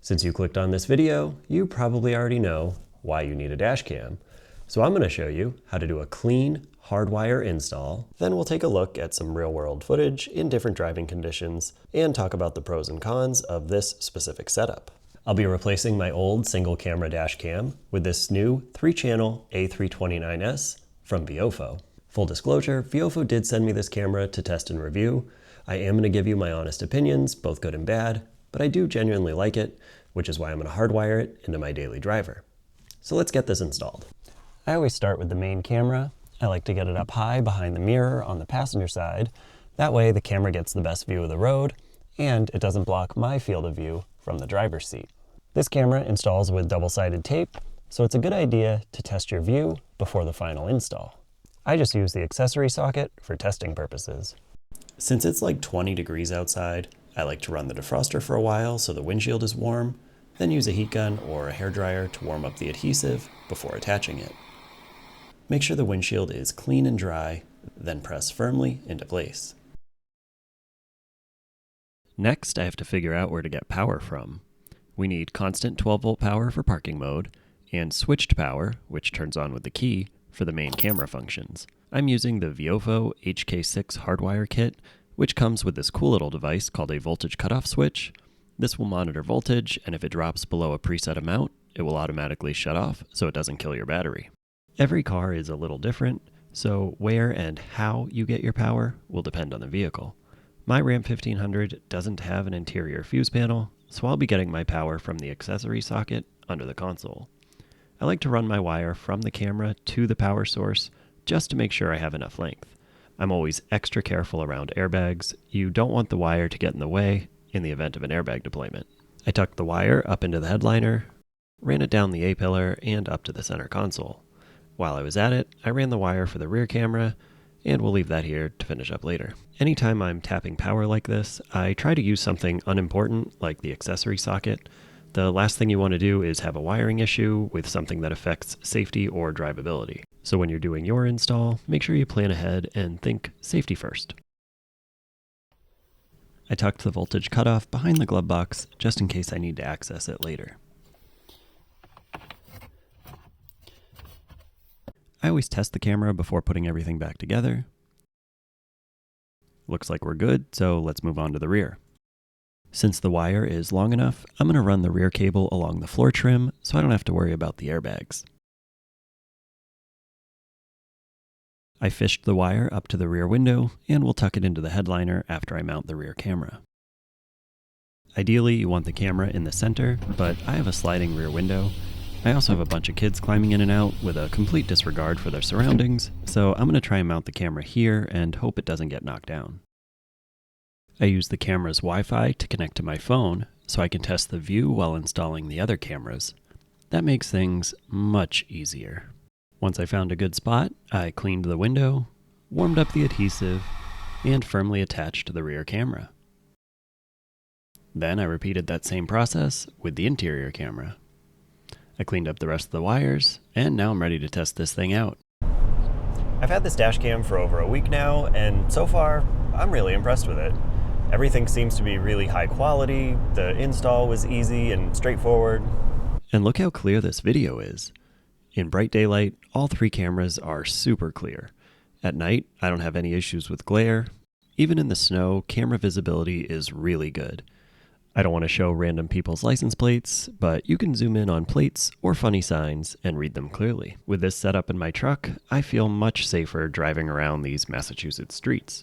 Since you clicked on this video, you probably already know why you need a dash cam. So I'm going to show you how to do a clean hardwire install. Then we'll take a look at some real-world footage in different driving conditions and talk about the pros and cons of this specific setup. I'll be replacing my old single camera dash cam with this new 3-channel A329S from VIOFO. Full disclosure, VIOFO did send me this camera to test and review. I am going to give you my honest opinions, both good and bad, but I do genuinely like it, which is why I'm going to hardwire it into my daily driver. So let's get this installed. I always start with the main camera. I like to get it up high behind the mirror on the passenger side. That way the camera gets the best view of the road and it doesn't block my field of view from the driver's seat. This camera installs with double-sided tape, so it's a good idea to test your view before the final install. I just use the accessory socket for testing purposes. Since it's like 20 degrees outside, I like to run the defroster for a while so the windshield is warm, then use a heat gun or a hairdryer to warm up the adhesive before attaching it. Make sure the windshield is clean and dry, then press firmly into place. Next, I have to figure out where to get power from. We need constant 12-volt power for parking mode, and switched power, which turns on with the key, for the main camera functions. I'm using the VIOFO HK6 Hardwire Kit, which comes with this cool little device called a voltage cutoff switch. This will monitor voltage, and if it drops below a preset amount, it will automatically shut off so it doesn't kill your battery. Every car is a little different, so where and how you get your power will depend on the vehicle. My Ram 1500 doesn't have an interior fuse panel, so I'll be getting my power from the accessory socket under the console. I like to run my wire from the camera to the power source just to make sure I have enough length. I'm always extra careful around airbags. You don't want the wire to get in the way in the event of an airbag deployment. I tucked the wire up into the headliner, ran it down the A-pillar and up to the center console. While I was at it, I ran the wire for the rear camera, and we'll leave that here to finish up later. Anytime I'm tapping power like this, I try to use something unimportant like the accessory socket. The last thing you want to do is have a wiring issue with something that affects safety or drivability. So when you're doing your install, make sure you plan ahead and think safety first. I tucked the voltage cutoff behind the glove box just in case I need to access it later. I always test the camera before putting everything back together. Looks like we're good, so let's move on to the rear. Since the wire is long enough, I'm going to run the rear cable along the floor trim so I don't have to worry about the airbags. I fished the wire up to the rear window and we'll tuck it into the headliner after I mount the rear camera. Ideally, you want the camera in the center, but I have a sliding rear window. I also have a bunch of kids climbing in and out with a complete disregard for their surroundings, so I'm going to try and mount the camera here and hope it doesn't get knocked down. I use the camera's Wi-Fi to connect to my phone so I can test the view while installing the other cameras. That makes things much easier. Once I found a good spot, I cleaned the window, warmed up the adhesive, and firmly attached the rear camera. Then I repeated that same process with the interior camera. I cleaned up the rest of the wires, and now I'm ready to test this thing out. I've had this dash cam for over a week now, and so far, I'm really impressed with it. Everything seems to be really high quality, the install was easy and straightforward. And look how clear this video is. In bright daylight, all 3 cameras are super clear. At night, I don't have any issues with glare. Even in the snow, camera visibility is really good. I don't want to show random people's license plates, but you can zoom in on plates or funny signs and read them clearly. With this setup in my truck, I feel much safer driving around these Massachusetts streets.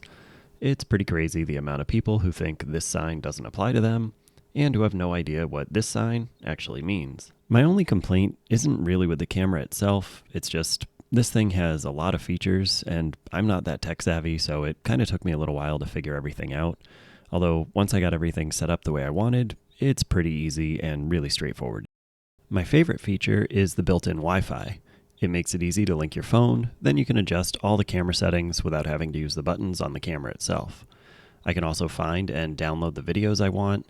It's pretty crazy the amount of people who think this sign doesn't apply to them, and who have no idea what this sign actually means. My only complaint isn't really with the camera itself, it's just this thing has a lot of features, and I'm not that tech savvy, so it kind of took me a little while to figure everything out. Although once I got everything set up the way I wanted, it's pretty easy and really straightforward. My favorite feature is the built-in Wi-Fi. It makes it easy to link your phone, then you can adjust all the camera settings without having to use the buttons on the camera itself. I can also find and download the videos I want.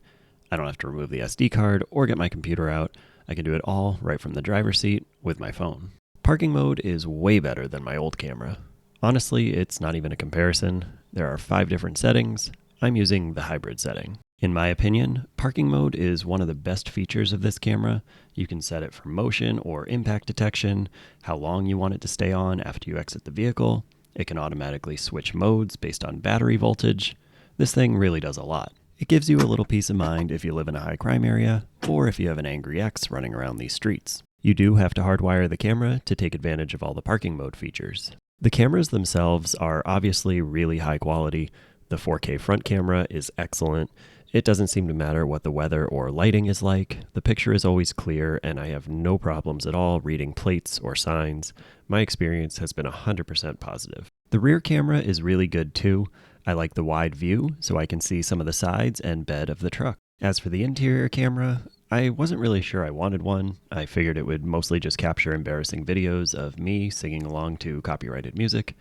I don't have to remove the SD card or get my computer out. I can do it all right from the driver's seat with my phone. Parking mode is way better than my old camera. Honestly, it's not even a comparison. There are 5 different settings. I'm using the hybrid setting. In my opinion, parking mode is one of the best features of this camera. You can set it for motion or impact detection, how long you want it to stay on after you exit the vehicle. It can automatically switch modes based on battery voltage. This thing really does a lot. It gives you a little peace of mind if you live in a high crime area, or if you have an angry ex running around these streets. You do have to hardwire the camera to take advantage of all the parking mode features. The cameras themselves are obviously really high quality. The 4K front camera is excellent. It doesn't seem to matter what the weather or lighting is like. The picture is always clear, and I have no problems at all reading plates or signs. My experience has been 100% positive. The rear camera is really good too. I like the wide view, so I can see some of the sides and bed of the truck. As for the interior camera, I wasn't really sure I wanted one. I figured it would mostly just capture embarrassing videos of me singing along to copyrighted music,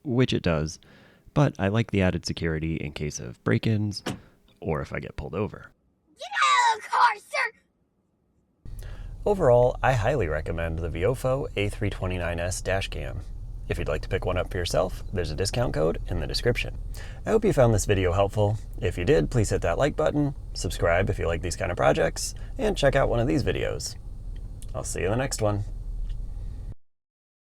which it does, but I like the added security in case of break-ins, or if I get pulled over. Get out of the car, sir! Overall, I highly recommend the VIOFO A329S dashcam. If you'd like to pick one up for yourself, there's a discount code in the description. I hope you found this video helpful. If you did, please hit that like button, subscribe if you like these kind of projects, and check out one of these videos. I'll see you in the next one.